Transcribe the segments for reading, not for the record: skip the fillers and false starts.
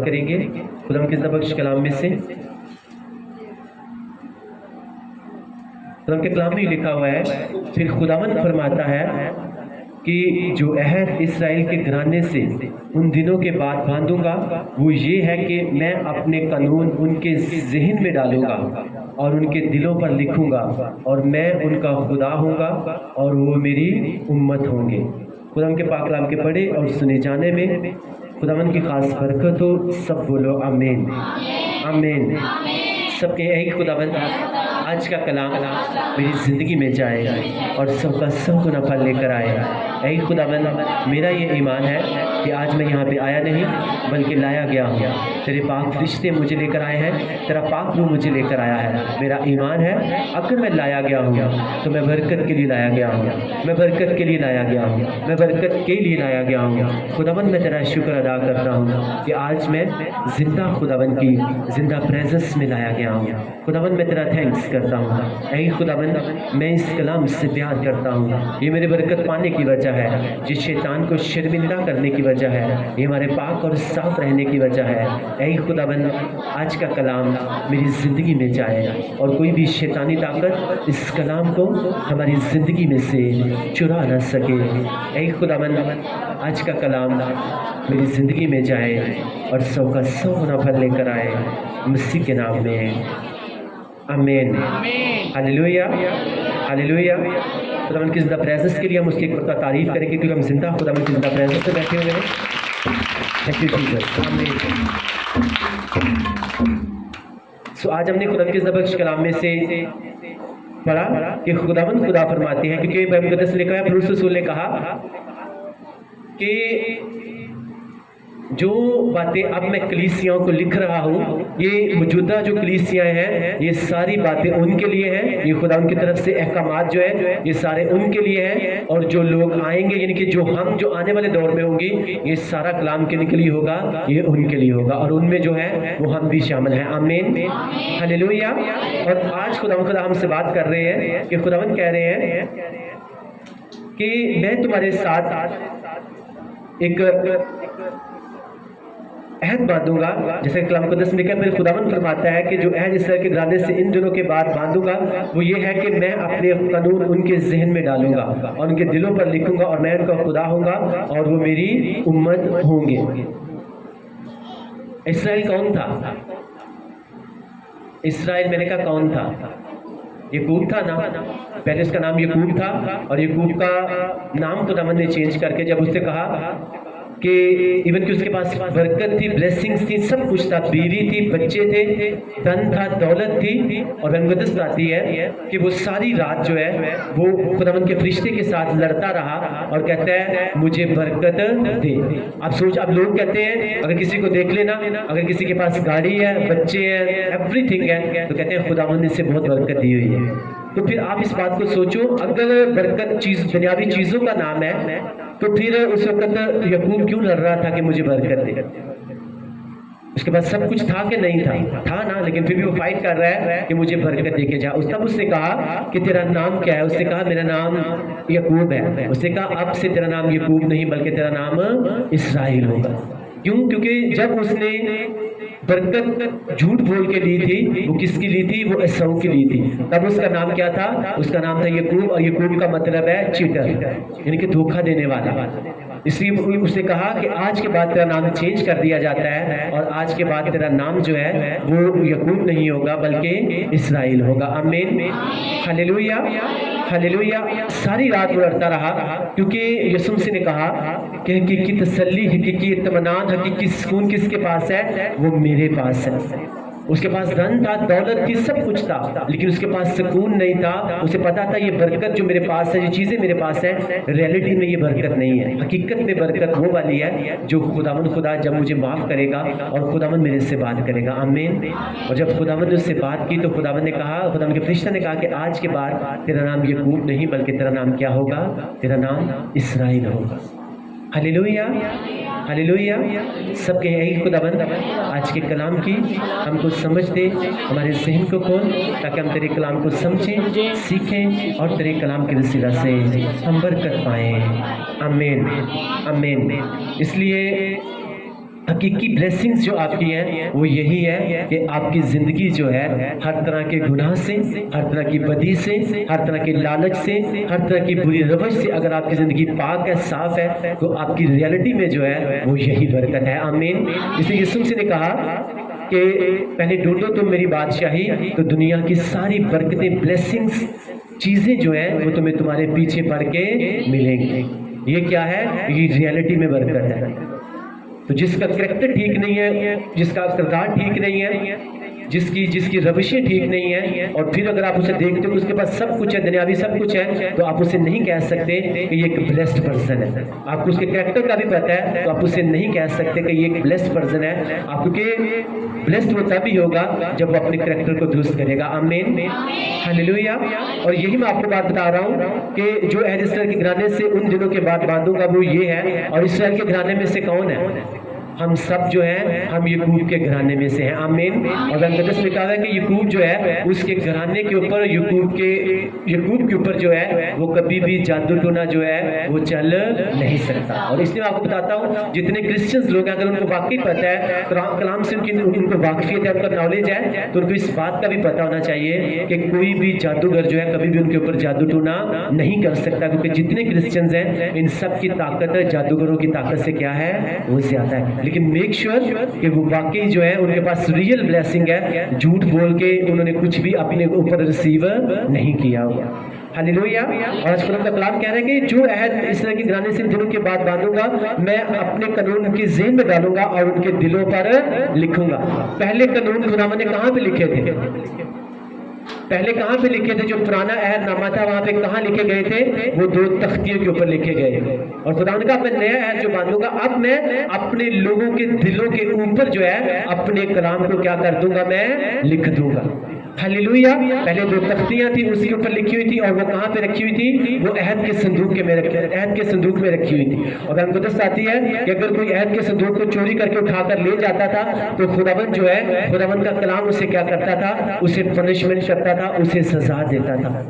تلاوت کریں گے خدا کے بخش کلام میں سے۔ خدا کے کلام میں لکھا ہوا ہے، پھر خداوند فرماتا ہے کہ جو عہد اسرائیل کے گھرانے سے ان دنوں کے بعد باندھوں گا وہ یہ ہے کہ میں اپنے قانون ان کے ذہن میں ڈالوں گا اور ان کے دلوں پر لکھوں گا، اور میں ان کا خدا ہوں گا اور وہ میری امت ہوں گے۔ خدا کے پاک کلام کے پڑھے اور سنے جانے میں خداوند کی خاص برکت ہو۔ سب بولو آمین آمین۔ سب کے اے خداوند آج کا کلام میری زندگی میں جائے اور سب کا سب گنا پھل لے کر آئے۔ اے خداوند میرا یہ ایمان ہے کہ آج میں یہاں پہ آیا نہیں بلکہ لایا گیا ہوں، تیرے پاک فرشتے مجھے لے کر آئے ہیں، تیرا پاک روح مجھے لے کر آیا ہے۔ میرا ایمان ہے اگر میں لایا گیا ہوں تو میں برکت کے لیے لایا گیا ہوں، میں برکت کے لیے لایا گیا ہوں، میں برکت کے لیے لایا گیا ہوں۔ خداوند میں تیرا شکر ادا کرتا ہوں کہ آج میں زندہ خداوند کی زندہ پریزنس میں لایا گیا ہوں۔ خداوند میں تیرا تھینکس کرتا ہوں۔ اے خداوند میں اس کلام سے پیار کرتا ہوں، یہ میرے برکت پانے کی وجہ ہے، جس شیطان کو شرمندہ کرنے کی وجہ ہے، یہ ہمارے پاک اور صاف رہنے کی وجہ ہے۔ اے خداوند آج کا کلام میری زندگی میں جائے اور کوئی بھی شیطانی طاقت اس کلام کو ہماری زندگی میں سے چرا نہ سکے۔ اے خداوند آج کا کلام میری زندگی میں جائے اور سو کا سو گنا پھل لے کر آئے، مسیح کے نام میں آمین۔ ہاللیلویا ہاللیلویا۔ خداوند کی زندہ پریزنس کے لیے ہم اس کی ایک مرتبہ تعریف کریں گے کیونکہ ہم زندہ خداوند کی زندہ پریزنس میں بیٹھے ہوئے ہیں۔ تھینک یو جیسس، آمین۔ آج ہم نے خداوند کی زندہ بخش کلام میں سے پڑھا کہ خداوند خدا فرماتے ہیں، کیونکہ بائبل مقدس لکھا ہے پولس رسول نے کہا کہ جو باتیں اب میں کلیسیاؤں کو لکھ رہا ہوں یہ موجودہ جو کلیسیاں ہیں یہ ساری باتیں ان کے لیے ہیں، یہ خدا ان کی طرف سے احکامات جو ہے یہ سارے ان کے لیے ہیں، اور جو لوگ آئیں گے یعنی کہ جو آنے والے دور میں ہوں گی یہ سارا کلام کے لیے ہوگا، یہ ان کے لیے ہوگا، اور ان میں جو ہے وہ ہم بھی شامل ہیں۔ آمین ہاللیلویا۔ اور آج خدا ہم سے بات کر رہے ہیں کہ خداوند کہہ رہے ہیں کہ میں تمہارے ساتھ ایک عہد باندھوں گا، جیسے کلام مقدس میں لکھا ہے، پھر خداوند فرماتا ہے کہ جو عہد اسرائیل کے گھرانے سے ان دنوں کے بعد باندھوں گا وہ یہ ہے کہ میں اپنے قانون ان کے ذہن میں ڈالوں گا اور ان کے دلوں پر لکھوں گا، اور میں ان کا خدا ہوں گا اور وہ میری امت ہوں گے۔ اسرائیل کون تھا؟ اسرائیل میں نے کہا کون تھا؟ یعقوب تھا نا، پہلے اس کا نام یعقوب تھا، اور یعقوب کا نام خداوند نے چینج کر کے جب اس سے کہا کہ ایون کہ اس کے پاس برکت تھی، بلیسنگز تھی، سب کچھ تھا، بیوی تھی، بچے تھے، دن تھا، دولت تھی، اور مقدس بتاتی ہے کہ وہ ساری رات جو ہے وہ خداوند کے فرشتے کے ساتھ لڑتا رہا اور کہتا ہے مجھے برکت دے۔ اب لوگ کہتے ہیں اگر کسی کو دیکھ لینا، اگر کسی کے پاس گاڑی ہے، بچے ہیں، ایوری تھنگ ہے، تو کہتے ہیں خداوند نے اسے بہت برکت دی ہوئی ہے۔ تو پھر آپ اس بات کو سوچو، اگر برکت دنیاوی چیزوں کا نام ہے تو پھر اس وقت یعقوب کیوں لڑ رہا تھا کہ مجھے برکت دے؟ اس کے پاس سب کچھ تھا کہ نہیں تھا نا، لیکن پھر بھی وہ فائٹ کر رہا ہے کہ مجھے برکت دے کے جا۔ تب اس نے کہا کہ تیرا نام کیا ہے؟ اس نے کہا میرا نام یعقوب ہے۔ اس نے کہا اب سے تیرا نام یعقوب نہیں بلکہ تیرا نام اسرائیل ہوگا۔ کیوں؟ کیونکہ جب اس نے برکت جھوٹ بول کے لی تھی، وہ کس کی لی تھی؟ وہ عیساؤ کی لی تھی۔ تب اس کا نام کیا تھا؟ اس کا نام تھا یعقوب، اور یعقوب کا مطلب ہے چیٹر، یعنی کہ دھوکہ دینے والا۔ اس لیے اس نے کہا کہ آج کے بعد تیرا نام چینج کر دیا جاتا ہے، اور آج کے بعد تیرا نام جو ہے وہ یعقوب نہیں ہوگا بلکہ اسرائیل ہوگا۔ آمین ہاللیلویا ہاللیلویا۔ ساری رات وہ لڑتا رہا کیونکہ یسوع مسیح نے کہا کہ حقیقی تسلی، حقیقی اطمینان، حقیقی سکون کس کے پاس ہے؟ وہ میرے پاس ہے۔ اس کے پاس دھن تھا، دولت تھی، سب کچھ تھا، لیکن اس کے پاس سکون نہیں تھا۔ اسے پتا تھا یہ برکت جو میرے پاس ہے، یہ چیزیں میرے پاس ہے، ریئلٹی میں یہ برکت نہیں ہے۔ حقیقت میں برکت وہ والی ہے جو خدا جب مجھے معاف کرے گا اور خداوند میرے سے بات کرے گا۔ آمین۔ اور جب خداوند نے اس سے بات کی تو خداوند نے کہا، خداوند کے فرشتہ نے کہا کہ آج کے بعد تیرا نام یعقوب نہیں بلکہ تیرا نام کیا ہوگا؟ تیرا نام اسرائیل ہوگا۔ ہاللیلویا ہاللیلویا۔ سب کہیں اے خداوند آج کے کلام کی ہم کو سمجھ دے، ہمارے ذہن کو کھول تاکہ ہم تیرے کلام کو سمجھیں، سیکھیں، اور تیرے کلام کے وسیلہ سے ہم برکت پائیں۔ آمین آمین۔ اس لیے حقیقی بلیسنگز جو آپ کی ہیں وہ یہی ہے کہ آپ کی زندگی جو ہے ہر طرح کے گناہ سے، ہر طرح کی بدی سے، ہر طرح کے لالچ سے، ہر طرح کی بری روش سے اگر آپ کی زندگی پاک ہے، صاف ہے، تو آپ کی ریالٹی میں جو ہے وہ یہی برکت ہے۔ آمین۔ اس لیے یسوع مسیح نے کہا کہ پہلے ڈھونڈو تم میری بادشاہی تو دنیا کی ساری برکتیں، بلیسنگز، چیزیں جو ہیں وہ تمہیں تمہارے پیچھے پڑ کے ملیں گی۔ یہ کیا ہے؟ یہ ریالٹی میں برکت ہے۔ تو جس کا کریکٹر ٹھیک نہیں ہے، جس کا کردار ٹھیک نہیں ہے، جس کی روشیں ٹھیک نہیں ہیں، اور پھر اگر آپ اسے دیکھتے ہو کہ اس کے پاس سب کچھ ہے، دنیاوی سب کچھ ہے، تو آپ اسے نہیں کہہ سکتے کہ یہ ایک بلیسڈ پرسن ہے۔ آپ کو اس کے کریکٹر کا بھی پتہ ہے تو آپ اسے نہیں کہہ سکتے کہ یہ ایک بلیسڈ پرسن ہے۔ آپ کیونکہ بلیسڈ وہ تبھی ہوگا جب وہ اپنے کریکٹر کو درست کرے گا۔ آمین، ہاللیلویا۔ اور یہی میں آپ کو بات بتا رہا ہوں کہ جو اہل اسرائیل کے گھرانے سے ان دنوں کے بعد باندھوں گا وہ یہ ہے، اور اسرائیل کے گھرانے میں سے کون ہے؟ ہم سب جو ہیں ہم یعقوب کے گھرانے میں سے ہیں۔ آمین۔ اور مقدس میں کہا ہے کہ یعقوب جو ہے اس کے گھرانے کے اوپر، یعقوب کے اوپر جو ہے وہ کبھی بھی جادو ٹونا جو ہے وہ چل نہیں سکتا۔ اور اس لیے میں آپ کو بتاتا ہوں جتنے کرسچنز لوگ ہیں اگر ان کو واقعی پتہ ہے، کلام سے ان کو واقفیت ہے، ان کا نالج ہے، تو ان کو اس بات کا بھی پتہ ہونا چاہیے کہ کوئی بھی جادوگر جو ہے کبھی بھی ان کے اوپر جادو ٹونا نہیں کر سکتا، کیونکہ جتنے کرسچنز ہیں ان سب کی طاقت جادوگروں کی طاقت سے کیا ہے؟ وہ زیادہ ہے۔ لیکن میک شور کہ وہ واقعی جو ہے ان کے پاس ریئل بلیسنگ ہے، جھوٹ بول کے انہوں نے کچھ بھی اپنے اوپر ریسیو نہیں کیا ہوگا۔ ہاللیلویا۔ اور آج خدا کا کلام کہہ رہا ہے کہ جو عہد اسرائیل کے گھرانے سے دنوں کے بعد باندھوں گا میں اپنے قانون ان کے ذہن میں ڈالوں گا اور ان کے دلوں پر لکھوں گا۔ پہلے قانون خدا نے کہاں پہ لکھے تھے؟ پہلے کہاں پہ لکھے تھے؟ جو پرانا عہد نامہ تھا وہاں پہ کہاں لکھے گئے تھے؟ وہ 2 تختیوں کے اوپر لکھے گئے۔ اور خدا نے کہا میں نیا عہد جو باندھوں گا اب میں اپنے لوگوں کے دلوں کے اوپر جو ہے اپنے کلام کو کیا کر دوں گا؟ میں لکھ دوں گا۔ ہاللیلویا۔ پہلے 2 تختیاں تھیں اس کے اوپر لکھی ہوئی تھی، اور وہ کہاں پہ رکھی ہوئی تھی؟ وہ عہد کے صندوق میں رکھی ہوئی تھی۔ اور مقدس آتی ہے کہ اگر کوئی عہد کے صندوق کو چوری کر کے اٹھا کر لے جاتا تھا تو خداوند جو ہے، خداوند کا کلام اسے کیا کرتا تھا؟ اسے پنشمنٹ کرتا تھا، اسے سزا دیتا تھا۔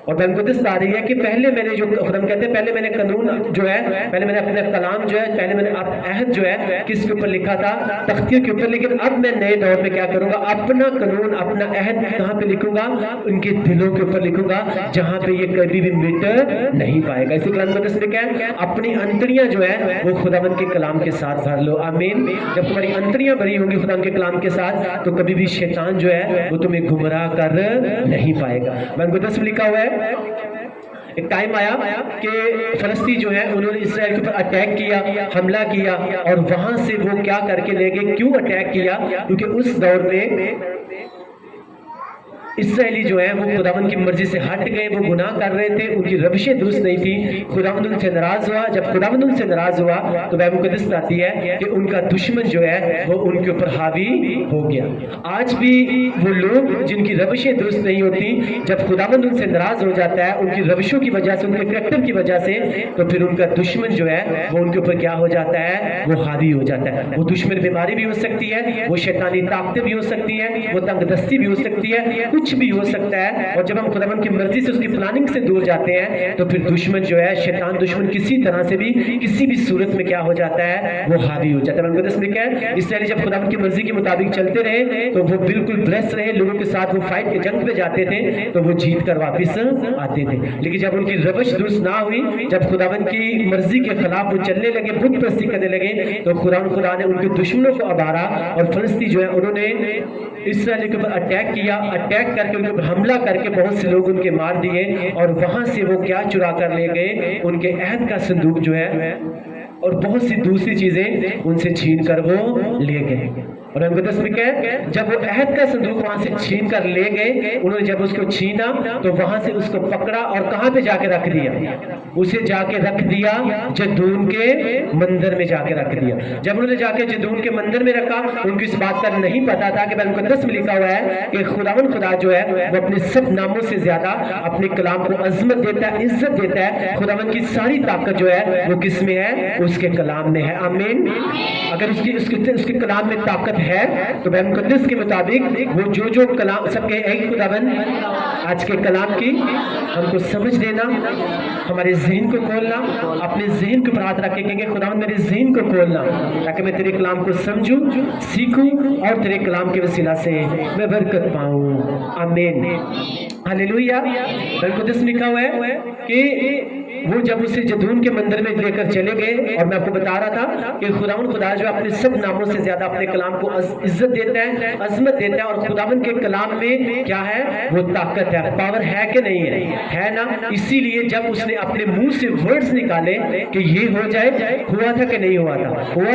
اور مقدس آ رہی ہے کہ پہلے میں نے جو خدا کہتے ہیں پہلے میں نے قانون جو ہے، پہلے میں نے اپنا کلام جو ہے، پہلے میں نے عہد جو ہے کس کے اوپر لکھا تھا؟ تختیوں کے اوپر، لیکن اب میں نئے دور میں کیا کروں گا؟ اپنا قانون، اپنا عہد کہاں پہ لکھوں گا؟ ان کے دلوں کے اوپر لکھوں گا، جہاں پہ یہ کبھی بھی مٹ نہیں پائے گا۔ اسی کلام مقدس میں کیا ہے؟ اپنی انتڑیاں جو ہے وہ خداوند کے کلام کے ساتھ بھر لو۔ آمین۔ جب تمہاری انتڑیاں بھری ہوں گی خداوند کے کلام کے ساتھ تو کبھی بھی شیطان جو ہے وہ تمہیں گمراہ کر نہیں پائے گا۔ مقدس میں لکھا ہوا ہے ایک ٹائم آیا کہ فلسطی جو ہے انہوں نے اسرائیل کے اوپر اٹیک کیا، حملہ کیا، اور وہاں سے وہ کیا کر کے لے گئے؟ کیوں اٹیک کیا؟ کیونکہ اس دور میں اسرائیلی جو ہیں وہ خداوند کی مرضی سے ہٹ گئے، وہ گناہ کر رہے تھے، ان کی روشیں درست نہیں تھی، خداوند ان سے ناراض ہوا۔ جب خداوند ان سے ناراض ہوا تو بائبل مقدس آتی ہے کہ ان کا دشمن جو ہے وہ ان کے اوپر حاوی ہو گیا۔ آج بھی وہ لوگ جن کی روشیں درست نہیں ہوتی، جب خداوند ان سے ناراض ہو جاتا ہے ان کی روشوں کی وجہ سے، ان کے کریکٹر کی وجہ سے، تو پھر ان کا دشمن جو ہے وہ ان کے اوپر کیا ہو جاتا ہے؟ وہ حاوی ہو جاتا ہے۔ وہ دشمن بیماری بھی ہو سکتی ہے، وہ شیطانی طاقتیں بھی ہو سکتی ہیں، وہ تنگ دستی بھی ہو سکتی ہے، کچھ بھی ہو سکتا ہے۔ اور جب ہم خداوند کی مرضی سے، اس کی پلاننگ سے دور جاتے ہیں تو پھر دشمن جو ہے، شیطان دشمن کسی طرح سے بھی، کسی بھی صورت میں کیا ہو جاتا ہے؟ وہ حاوی ہو جاتا ہے۔ مقدس میں کیا ہے؟ اسرائیلی جب خداوند کی مرضی کے مطابق چلتے رہے تو وہ بالکل بلیس رہے، لوگوں کے ساتھ وہ فائٹ کے جنگ پہ جاتے تھے تو وہ جیت کر واپس آتے تھے۔ لیکن جب ان کی روش درست نہ ہوئی، جب خداوند کی مرضی کے خلاف وہ چلنے لگے، بت پرستی کرنے لگے، تو خدا نے ان کے دشمنوں کو ابھارا، اور فلسطی جو ہے انہوں نے اسرائیل کے اوپر اٹیک کیا، اٹیک کر کے ان کے اوپر حملہ کر کے بہت سے لوگ ان کے مار دیے، اور وہاں سے وہ کیا چرا کر لے گئے؟ ان کے عہد کا صندوق جو ہے اور بہت سی دوسری چیزیں ان سے چھین کر وہ لے گئے۔ اور مقدس میں کیا ہے؟ جب وہ عہد کا صندوق وہاں سے چھین کر لے گئے، انہوں نے جب اس کو چھینا تو وہاں سے اس کو پکڑا اور کہاں پہ جا کے رکھ دیا؟ اسے جا کے رکھ دیا جدون کے مندر میں جا کے رکھ دیا۔ جب انہوں نے جا کے جدون کے مندر میں رکھا، ان کو اس بات کا نہیں پتا تھا کہ مقدس میں لکھا ہوا ہے کہ خداوند خدا جو ہے وہ اپنے سب ناموں سے زیادہ اپنے کلام کو عظمت دیتا ہے، عزت دیتا ہے۔ خداوند کی ساری طاقت جو ہے وہ کس میں ہے؟ اس کے کلام میں ہے۔ آمین۔ اگر اس کے کلام میں طاقت ہے تو بیان मुक़द्दस के मुताबिक वो जो कलाम सब के एक खुदावन आज के कलाम की हमको समझ देना, हमारे ज़हन को खोलना, अपने ज़हन के ऊपर हाथ रख के कहेंगे खुदावन मेरे ज़हन को खोलना ताकि मैं तेरे कलाम को समझूं, सीखूं और तेरे कलाम के वसीला से मैं बरकत पाऊं। आमीन, हालेलुया। मुक़द्दस लिखा हुआ है कि वो जब उसे जदून के मंदिर में लेकर चले गए, और मैं आपको बता रहा था कि खुदावन खुदा जो अपने सब नामों से ज्यादा अपने कलाम को इज्जत देता है, अजमत देता है, और खुदावन के कलाम में क्या है, वो ताकत है, पावर है कि नहीं है ना। इसीलिए जब उसने अपने मुंह से वर्ड्स निकाले कि ये हो जाए, हुआ था कि नहीं हुआ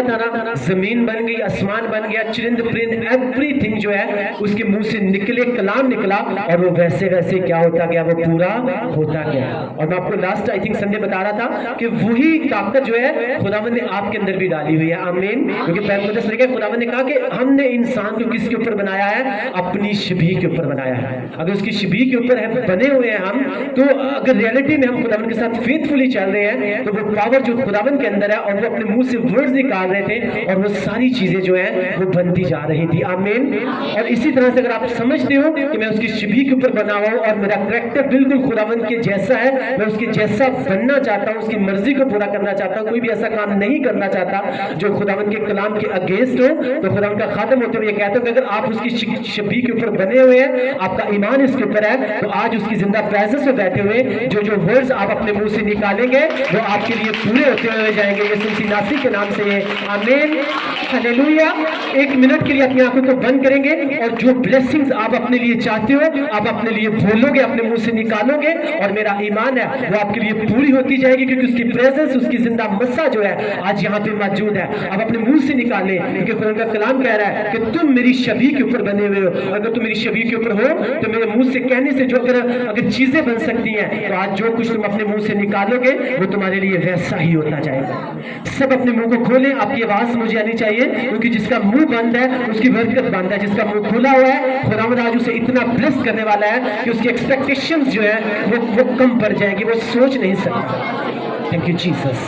था ना। जमीन बन गई, आसमान बन गया, चरिंद परिंद एवरीथिंग जो है उसके मुंह से निकले, कलाम निकला, और वो वैसे वैसे क्या होता गया, वो पूरा होता गया। और मैं आपको लास्ट आई थिंक संडे बता रहा था कि वही ताकत जो है खुदावंद ने आपके अंदर भी डाली हुई है। आमीन। क्योंकि मुक़द्दस लिखा है खुदावंद ने कहा कि हमने इंसान को किसके ऊपर बनाया है, अपनी शबीह के ऊपर बनाया है। अगर उसकी शबीह के ऊपर बने हुए हैं हम, तो अगर रियलिटी में हम खुदावंद के साथ फेथफुली चल रहे हैं तो वो पावर जो खुदावंद के अंदर है, और वो अपने मुंह से वर्ड्स निकाल रहे थे, और वो सारी चीजें जो है वो बनती जा रही थी। आमीन। और इसी तरह से अगर आप समझते हो कि मैं उसकी शबीह के ऊपर बना हुआ हूं और मेरा करैक्टर बिल्कुल खुदावंद के जैसा है, मैं उसके जैसा बनना चाहता हूं, उसकी मर्जी को पूरा करना चाहता हूं, कोई भी ऐसा काम नहीं करना चाहता जो खुदावंद के कलाम के अगेंस्ट हो, तो खुदावंद का खादम होते हुए कहते हो कि अगर आप उसकी शबीह के ऊपर बने हुए हैं, आपका ईमान इसके ऊपर है, तो आज उसकी जिंदा प्रेजेंस में बैठे हुए जो वर्ड्स आप अपने मुंह से निकालेंगे वो आपके लिए पूरे होते हुए जाएंगे, यीशु मसीह नासरी के नाम से। आमीन, हालेलुया। एक मिनट के लिए अपनी आंखों को बंद करेंगे, और जो ब्लेसिंग्स आप अपने लिए चाहते हो आप अपने लिए बोलोगे, अपने मुंह से निकालोगे, और मेरा ईमान है वो आपके लिए पूरी होती जाएगी, क्योंकि उसकी प्रेजेंस, उसकी जिंदा मस्सा जो है आज यहाँ पे मौजूद है। अब अपने मुंह से निकालें, क्योंकि खुदा का कलाम कह रहा है कि तुम मेरी शबीह के ऊपर बने हुए हो। अगर तुम मेरी शबीह के ऊपर हो तो मेरे मुंह से कहने से जो अगर चीजें बन सकती हैं, तो आज जो कुछ तुम अपने मुंह से निकालोगे वो तुम्हारे लिए वैसा ही होता जाएगा। सब अपने मुंह को खोलें, आपकी आवाज मुझे आनी चाहिए, क्योंकि जिसका मुंह बंद है उसकी बरकत बंद है, जिसका मुंह खुला हुआ है खुदावंद आज उसे इतना ब्लेस करने वाला है कि उसकी एक्सपेक्टेशंस जो है वो कम पड़ जाएगी, वो सोच नहीं सकता। Thank you Jesus.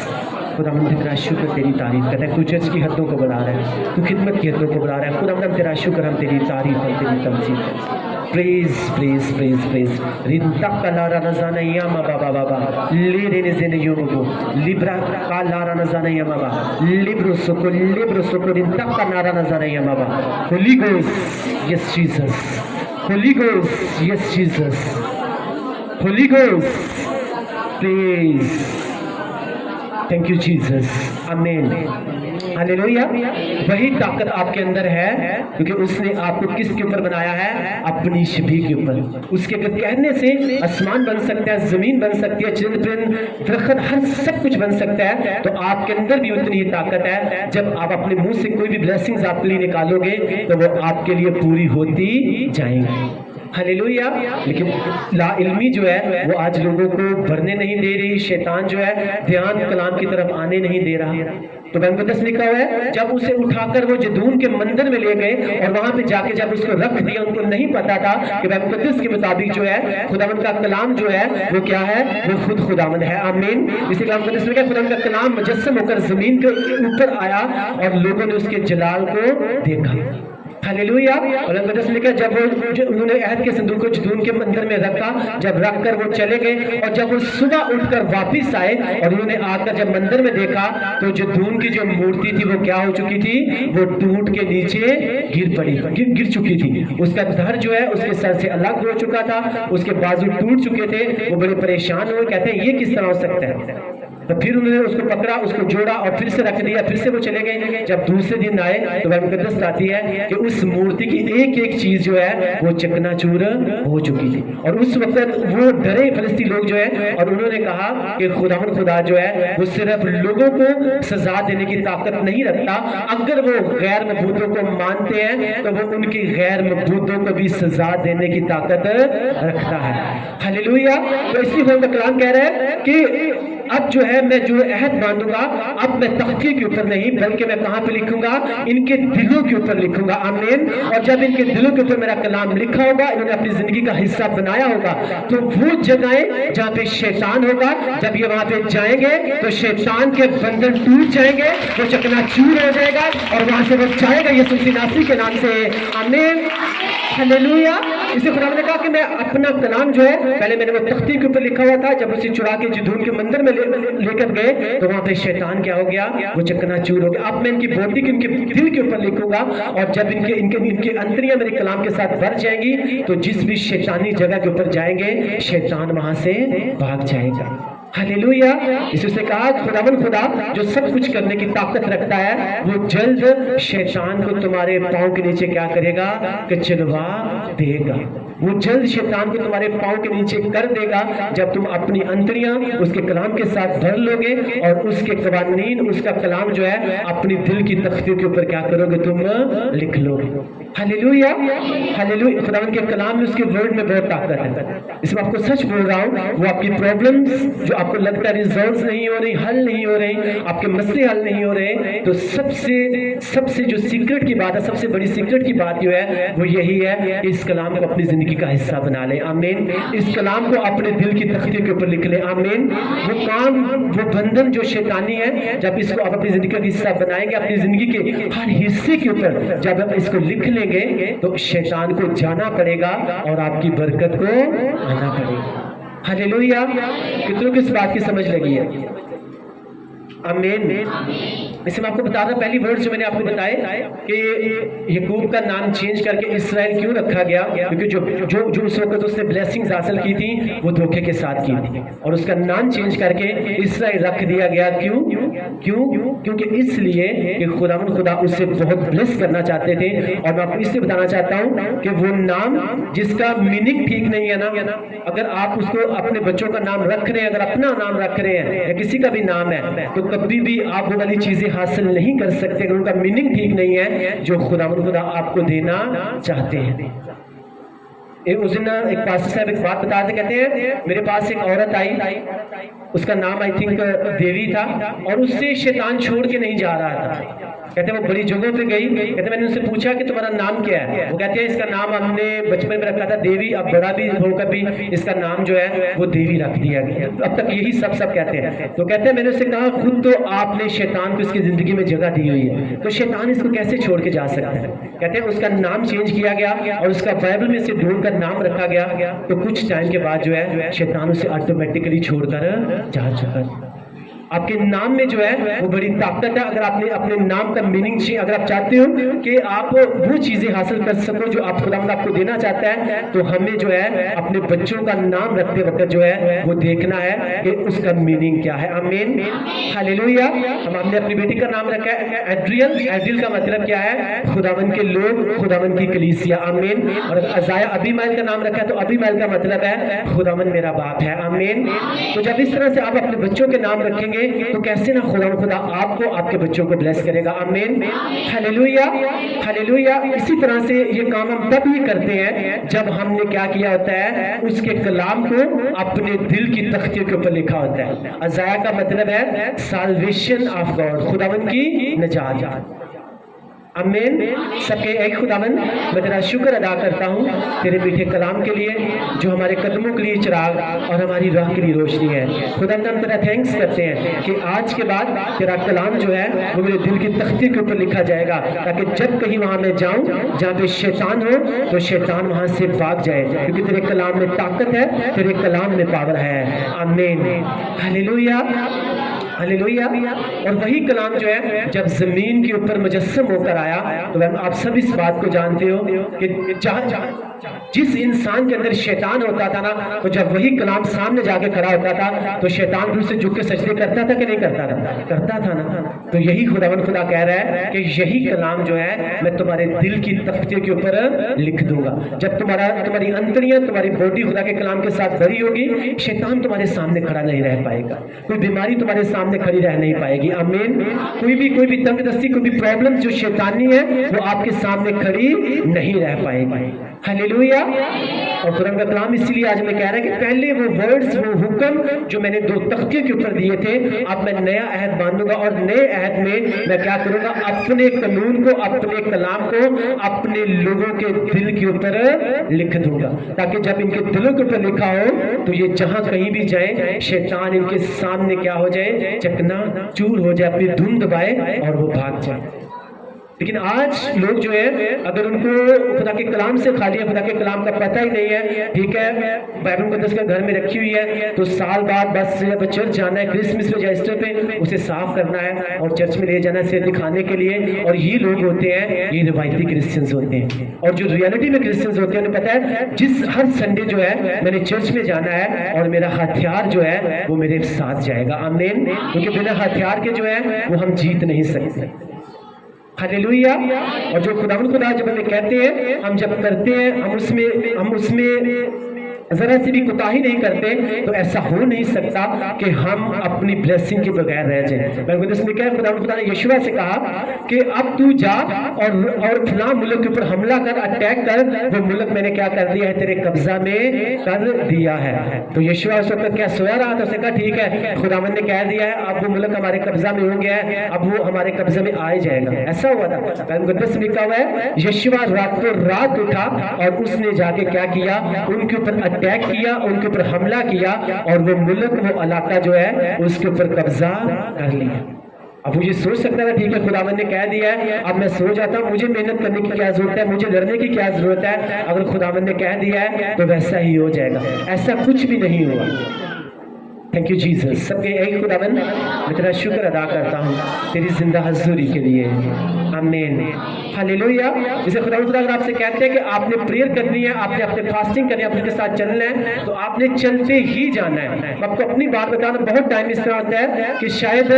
खुदावंद तेरा शुक्र, तेरी तारीफ करते हैं। तू चर्च की हद्दों को बढ़ा रहा है, तू खिदमत की हद्दों को बढ़ा रहा है। खुदावंद हम तेरा शुक्र, हम तेरी तारीफ, हम तेरी तमजीद। Praise praise praise praise. रिंता कलारा नजाना यामा बाबा बाबा ले रे ने जिने योगो लिब्रा कलारा नजाना यामा बाबा लिब्रो सोको रिंता कलारा नजाना यामा बाबा। Holy ghost yes Jesus, holy ghost yes Jesus, holy ghost praise. Thank you Jesus. आमीन, हालेलुया। वही ताकत आपके अंदर है, क्योंकि उसने आपको किसके ऊपर बनाया है, अपनी शबीह के ऊपर। उसके कहने से आसमान बन सकता है, जमीन बन सकती है, चंद्र दरख्त, हर सब कुछ बन सकता है। तो आपके अंदर भी उतनी ही ताकत है। जब आप अपने मुंह से कोई भी ब्लेसिंग्स आपके लिए निकालोगे तो वो आपके लिए पूरी होती जाएंगी। हालेलुया। लेकिन ला इल्मी जो है वो आज लोगों को भरने नहीं दे रही, शैतान जो है ध्यान कलाम की तरफ आने नहीं दे रहा। तो मुक़द्दस लिखा हुआ है जब उसे उठाकर वो जदून के मंदिर में ले गए और वहां पे जाके जब उसको रख दिया, उनको नहीं पता था कि मुक़द्दस के मुताबिक जो है खुदावंद का कलाम जो है वो क्या है, वो खुद खुदावंद है। आमीन। इसी कलाम मुक़द्दस में खुदावंद का कलाम मुजस्सम होकर जमीन के ऊपर आया और लोगों ने उसके जलाल को देखा। हालेलुया। और मुक़द्दस लिखा जब उन्होंने अहद के संदूक को जदून के मंदिर में रखा, जब रख कर वो चले गए, और जब वो सुबह उठकर वापस आए और उन्होंने आकर जब मंदिर में देखा तो जदून की जो मूर्ति थी वो क्या हो चुकी थी, वो टूट के नीचे गिर चुकी थी। उसका धड़ जो है उसके सर से अलग हो चुका था, उसके बाजू टूट चुके थे। वो बड़े परेशान हुए, कहते हैं ये किस तरह हो सकता है। तो फिर उन्होंने उसको पकड़ा, उसको जोड़ा और फिर से रख दिया, फिर से वो चले गए। जब दूसरे दिन आए तो वह मुक़द्दस आती है कि उस मूर्ति की एक एक चीज जो है वो चकनाचूर हो चुकी थी। और उस वक्त वो डरे फलस्तीनी लोग जो है, और उन्होंने कहा कि खुदा जो है वो सिर्फ लोगों को सजा देने की ताकत नहीं रखता, अगर वो गैर मबूदों को मानते हैं तो वो उनकी गैर मबूदों को भी सजा देने की ताकत रखता है। हालेलुया। तो इसलिए खुदा का कलाम कह रहा है कि اب جو ہے میں جو عہد باندھوں گا اب میں تختے کے اوپر نہیں بلکہ میں کہاں پہ لکھوں گا؟ ان کے دلوں کے اوپر لکھوں گا۔ آمین۔ اور جب ان کے دلوں کے اوپر میرا کلام لکھا ہوگا، انہوں نے اپنی زندگی کا حصہ بنایا ہوگا، تو وہ جگہیں جہاں پہ شیطان ہوگا، جب یہ وہاں پہ جائیں گے تو شیطان کے بندھن ٹوٹ جائیں گے، وہ چکنا چور ہو جائے گا اور وہاں سے وہ جائے گا یسوع مسیح ناصری کے نام سے۔ آمین، ہلیلویا۔ اسی خدا نے کہا کہ میں اپنا کلام جو ہے پہلے میں نے وہ تختی کے اوپر لکھا ہوا تھا، جب اسے چرا کے جدون کے مندر میں لے کر گئے تو وہاں پہ شیطان کیا ہو گیا؟ وہ چکنا چور ہو گیا۔ اب میں ان کی باڈی کے ان کے دل کے اوپر لکھوں گا، اور جب ان کے انتریاں میرے کلام کے ساتھ بھر جائیں گی تو جس بھی شیطانی جگہ کے اوپر جائیں گے شیطان وہاں سے بھاگ جائے گا۔ ہلیلویا۔ اس سے کہا خداوند خدا جو سب کچھ کرنے کی طاقت رکھتا ہے وہ جلد شیطان کو تمہارے پاؤں کے نیچے کیا کرے گا؟ کہ چلوا دے گا۔ وہ جلد شیطان کو تمہارے پاؤں کے نیچے کر دے گا جب تم اپنی انتریاں اس کے کلام کے ساتھ بھر لو گے اور اس کے قوانین، اس کا کلام جو ہے اپنی دل کی تختیوں کے اوپر کیا کرو گے؟ تم لکھ لو گے۔ ہلیلویا، ہلیلویا۔ خداوند کے کلام میں، اس کے ورڈ میں بہت طاقت ہے۔ اس میں آپ کو سچ بول رہا ہوں، وہ آپ کی پرابلمز جو آپ کو لگتا ہے ریزالوز نہیں ہو رہی، حل نہیں ہو رہی، آپ کے مسئلے حل نہیں ہو رہے، تو سب سے جو سیکرٹ کی بات ہے، سب سے بڑی سیکرٹ کی بات جو ہے وہ یہی ہے، اس کلام کو اپنی زندگی کا حصہ بنا لیں۔ آمین۔ اس کلام کو اپنے دل کی تختیوں کے اوپر لکھ لیں۔ آمین۔ وہ کام، وہ بندھن جو شیطانی ہے، جب اس کو آپ اپنی زندگی کا حصہ بنائیں گے، اپنی زندگی کے ہر حصے کے اوپر جب آپ اس کو لکھ لیں گے تو شیطان کو جانا پڑے گا اور آپ کی برکت کو آنا پڑے گا۔ ہلیلویا۔ کتنوں کو اس بات کی سمجھ لگی ہے؟ آمین۔ اس میں آپ کو بتا رہا، پہلی ورڈ جو میں نے آپ کو بتائے کہ یعقوب کا نام چینج کر کے اسرائیل کیوں رکھا گیا؟ کیونکہ جو اس وقت اس نے بلیسنگز حاصل کی تھی وہ دھوکے کے ساتھ کی تھی، اور اس کا نام چینج کر کے اسرائیل رکھ دیا گیا۔ کیونکہ اس لیے کہ خداوند خدا اس سے بہت بلیس کرنا چاہتے تھے۔ اور میں آپ کو اس سے بتانا چاہتا ہوں کہ وہ نام جس کا میننگ ٹھیک نہیں ہے نا، اگر آپ اس کو اپنے بچوں کا نام رکھ رہے ہیں، اگر اپنا نام رکھ رہے ہیں یا کسی کا بھی نام ہے، تو کبھی بھی آپ وہ والی چیزیں حاصل نہیں کر سکتے اگر ان کا میننگ ٹھیک نہیں ہے جو خداوند خدا آپ کو دینا چاہتے ہیں۔ اس دن ایک پاسٹر صاحب ایک بات بتا رہے، کہتے ہیں میرے پاس ایک عورت آئی، اس کا نام آئی تھنک دیوی تھا، اور اس سے شیطان چھوڑ کے نہیں جا رہا تھا۔ کہتے ہیں وہ بڑی جگہوں پہ گئی، کہتے ہیں میں نے ان سے پوچھا کہ تمہارا نام کیا ہے؟ وہ کہتے ہیں اس کا نام ہم نے بچپن میں رکھا تھا دیوی، اب بڑا بھی ہو کر بھی اس کا نام جو ہے وہ دیوی رکھ دیا گیا، اب تک یہی سب کہتے ہیں۔ تو کہتے ہیں میں نے اس سے کہا خود تو آپ نے شیطان کو اس کی زندگی میں جگہ دی ہوئی ہے، تو شیطان اس کو کیسے چھوڑ کے جا سکتا ہے؟ کہتے ہیں اس کا نام چینج کیا گیا اور اس کا بائبل میں سے ڈھونڈ کر نام رکھا گیا، تو کچھ ٹائم کے بعد جو ہے شیطان اسے آٹومیٹکلی چھوڑ کر جا چکا۔ آپ کے نام میں جو ہے وہ بڑی طاقت ہے۔ اگر آپ نے اپنے نام کا میننگ اگر آپ چاہتے ہو کہ آپ وہ چیزیں حاصل کر سکو جو آپ خداوند آپ کو دینا چاہتا ہے، تو ہمیں جو ہے اپنے بچوں کا نام رکھتے وقت جو ہے وہ دیکھنا ہے کہ اس کا میننگ کیا ہے۔ آمین، ہلیلویا۔ ہم نے اپنی بیٹی کا نام رکھا ہے ایڈریل۔ ایڈریل کا مطلب کیا ہے؟ خداوند کے لوگ، خداوند کی کلیسیا۔ آمین۔ اور عزایا ابیمیل کا نام رکھا ہے تو ابیمیل کا مطلب ہے خداوند میرا باپ ہے۔ آمین۔ تو جب اس طرح سے آپ اپنے بچوں کے نام رکھیں گے تو کیسے نہ خدا آپ کو، آپ کے بچوں کو بلیس کرے گا۔ آمین، ہلیلویا، ہلیلویا۔ اسی طرح سے یہ کام ہم تب ہی کرتے ہیں جب ہم نے کیا کیا ہوتا ہے؟ اس کے کلام کو اپنے دل کی تختیوں کے اوپر لکھا ہوتا ہے۔ عزایا کا مطلب ہے سالویشن آف گاڈ، خداوند کی نجات۔ آمین۔ سب کے ایک خداوند میں تیرا شکر ادا کرتا ہوں تیرے میٹھے کلام کے لیے جو ہمارے قدموں کے لیے چراغ اور ہماری راہ کے لیے روشنی ہے۔ خداوند ہم تیرا تھینکس کرتے ہیں کہ آج کے بعد تیرا کلام جو ہے وہ میرے دل کی تختی کے اوپر لکھا جائے گا، تاکہ جب کہیں وہاں میں جاؤں جہاں پہ شیطان ہو تو شیطان وہاں سے بھاگ جائے، کیونکہ تیرے کلام میں طاقت ہے، تیرے کلام میں پاور ہے۔ آمین، ہلیلویا، ہلیلویا۔ اور وہی کلام جو ہے جب زمین کے اوپر مجسم ہو کر آیا تو آپ سب اس بات کو جانتے ہو کہ جس انسان کے اندر شیطان ہوتا تھا نا، تو جب وہی کلام سامنے جا کے کھڑا ہوتا تھا تو شیطان پھر سے جھک کے سجدے کرتا تھا کہ نہیں کرتا تھا؟ کرتا تھا نا۔ تو یہی خداوند خدا کہہ رہا ہے کہ یہی کلام جو ہے میں تمہارے دل کی تختے کے اوپر لکھ دوں گا۔ جب تمہاری انتڑیاں، تمہاری باڈی خدا کے کلام کے ساتھ بھری ہوگی، شیطان تمہارے سامنے کھڑا نہیں رہ پائے گا، کوئی بیماری تمہارے سامنے کھڑی رہ نہیں پائے گی۔ آمین۔ کوئی بھی تنگ دستی، کوئی بھی پرابلم جو شیطانی ہے وہ آپ کے سامنے کھڑی نہیں رہ پائے گی۔ हालेलुया। और कुरान का कलाम इसीलिए आज मैं कह रहा है कि पहले वो वर्ड्स, वो हुक्म जो मैंने 2 तख्ते के ऊपर दिए थे, अब मैं नया अहद बांधूंगा और नए अहद में मैं क्या करूंगा, अपने कानून को, अपने कलाम को अपने लोगों के दिल के ऊपर लिख दूंगा, ताकि जब इनके दिलों के ऊपर लिखा हो तो ये जहां कहीं भी जाए, शैतान इनके सामने क्या हो जाए, चकना चूर हो जाए, अपनी धुन दबाए और वो भाग जाए। लेकिन आज लोग जो है, अगर उनको खुदा के कलाम से खाली है, खुदा के कलाम का पता ही नहीं है, ठीक है, बाइबल मुकद्दस का घर में रखी हुई है, तो साल बाद बस जब चर्च जाना है, क्रिसमस पे, ईस्टर पे उसे साफ करना है और चर्च में ले जाना है सिर दिखाने के लिए। और ये लोग होते हैं, ये रिवायती क्रिश्चियंस होते हैं। और जो रियलिटी में क्रिश्चियंस होते हैं, उन्हें पता है जिस हर संडे जो है मैंने चर्च में जाना है और मेरा हथियार जो है वो मेरे साथ जाएगा। आमीन। क्योंकि बिना हथियार के जो है वो हम जीत नहीं सकते। हालेलुया। और जो खुदा जब हमें कहते हैं, हम जब करते हैं, हम उसमें जरा सी भी कोताही नहीं करते, तो ऐसा हो नहीं सकता कि हम अपनी ब्लेसिंग के बगैर रह जाएं। खुदा ने यशुआ से कहा कि अब तू जा और फलां मुल्क के ऊपर हमला कर, अटैक कर, वो मुल्क मैंने क्या कर दिया है, तेरे कब्जा में कर दिया है। तो यशुआ उस वक्त क्या सोया रहा था, उसने कहा ठीक है, खुदावंद ने कह दिया है, अब वो मुल्क हमारे कब्जा में हो गया है, अब वो हमारे कब्जे में आ जाएगा। ऐसा हुआ था। मुकद्दस लिखा हुआ है, यशुआ रातों रात उठा और उसने जाके क्या किया, उनके ऊपर अटैक किया, उनके ऊपर हमला किया और वो मुल्क, वो इलाका जो है उसके ऊपर कब्जा कर लिया। अब मुझे सोच सकता था ठीक है, खुदावंद ने कह दिया है, अब मैं सो जाता हूं, मुझे मेहनत करने की क्या जरूरत है, मुझे लड़ने की क्या जरूरत है, अगर खुदावंद ने कह दिया है तो वैसा ही हो जाएगा। ऐसा कुछ भी नहीं हुआ। Thank you Jesus. सबके यही खुदावंद, मैं तेरा शुक्र अदा करता हूँ तेरी जिंदा हजूरी के लिए। आमीन। हालेलुया। जैसे खुदावंद अगर आपसे कहते हैं कि आपने प्रेयर करनी है, आपने अपने फास्टिंग करनी है, आपके साथ चलना है, तो आपने चलते ही जाना है। मैं आपको अपनी बात बताना, बहुत टाइम इस तरह होता है कि शायद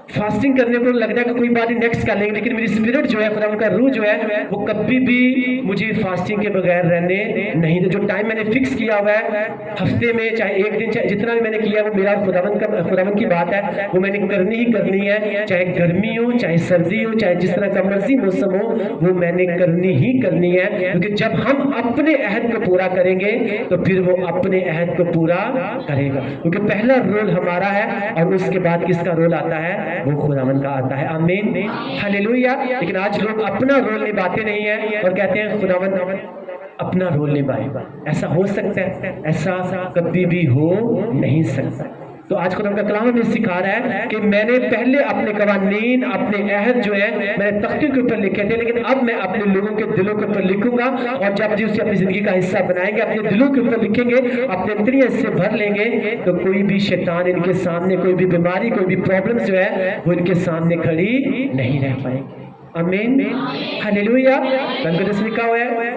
फास्टिंग करने को लगता है कि कोई बात नेक्स्ट कर लेंगे, लेकिन मेरी स्पिरिट जो है, खुदा उनका रूह जो है, वो कभी भी मुझे फास्टिंग के बगैर रहने नहीं दे। जो टाइम मैंने फिक्स किया हुआ है हफ्ते में, चाहे एक दिन, चाहे जितना भी मैंने किया, वो मेरा खुदावंद की बात है, वो मैंने करनी ही करनी है, चाहे गर्मी हो, चाहे सर्दी हो, चाहे जिस तरह का मर्जी मौसम हो, वो मैंने करनी ही करनी है। क्योंकि जब हम अपने अहद को पूरा करेंगे तो फिर वो अपने अहद को पूरा करेगा। क्योंकि पहला रोल हमारा है और उसके बाद किसका रोल आता है, वो खुदावंद का आता है। आमीन। हालेलुया। लेकिन आज लोग अपना रोल निभाते नहीं है और कहते हैं खुदावंद अपना रोल निभाएगा। ऐसा हो सकता है? ऐसा कभी भी हो नहीं सकता। तो आज खुदा का कलाम हमें सिखा रहा है कि मैंने पहले अपने कवानीन, अपने अहद जो है मैंने तख्ते के ऊपर लिखे थे, लेकिन अब मैं अपने लोगों के दिलों के ऊपर लिखूंगा। और जब जी उसे अपनी जिंदगी का हिस्सा बनाएंगे, अपने दिलों के ऊपर लिखेंगे, अपने अंतरियां इससे भर लेंगे, तो कोई भी शैतान इनके सामने, कोई भी बीमारी, कोई भी प्रॉब्लम जो है वो इनके सामने खड़ी नहीं रह पाएगी। आमीन। हालेलुया। मुकद्दस लिखा हुआ है,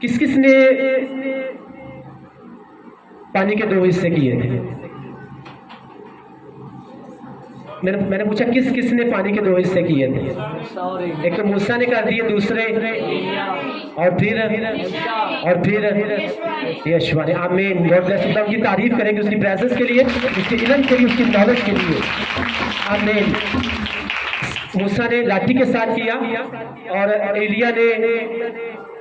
किस किस ने पानी के 2 हिस्से किए थे? मैंने पूछा किस किस ने पानी के 2 हिस्से किए थे? एक तो मूसा ने कर दिए, दूसरे और फिर यशुआ ने। आमीन। God bless you. उनकी तारीफ करेंगे उसकी प्रेजेंस के लिए, उसके इल्म के लिए, उसकी नॉलेज के लिए। आमीन। मूसा ने लाठी के साथ किया और एलिया ने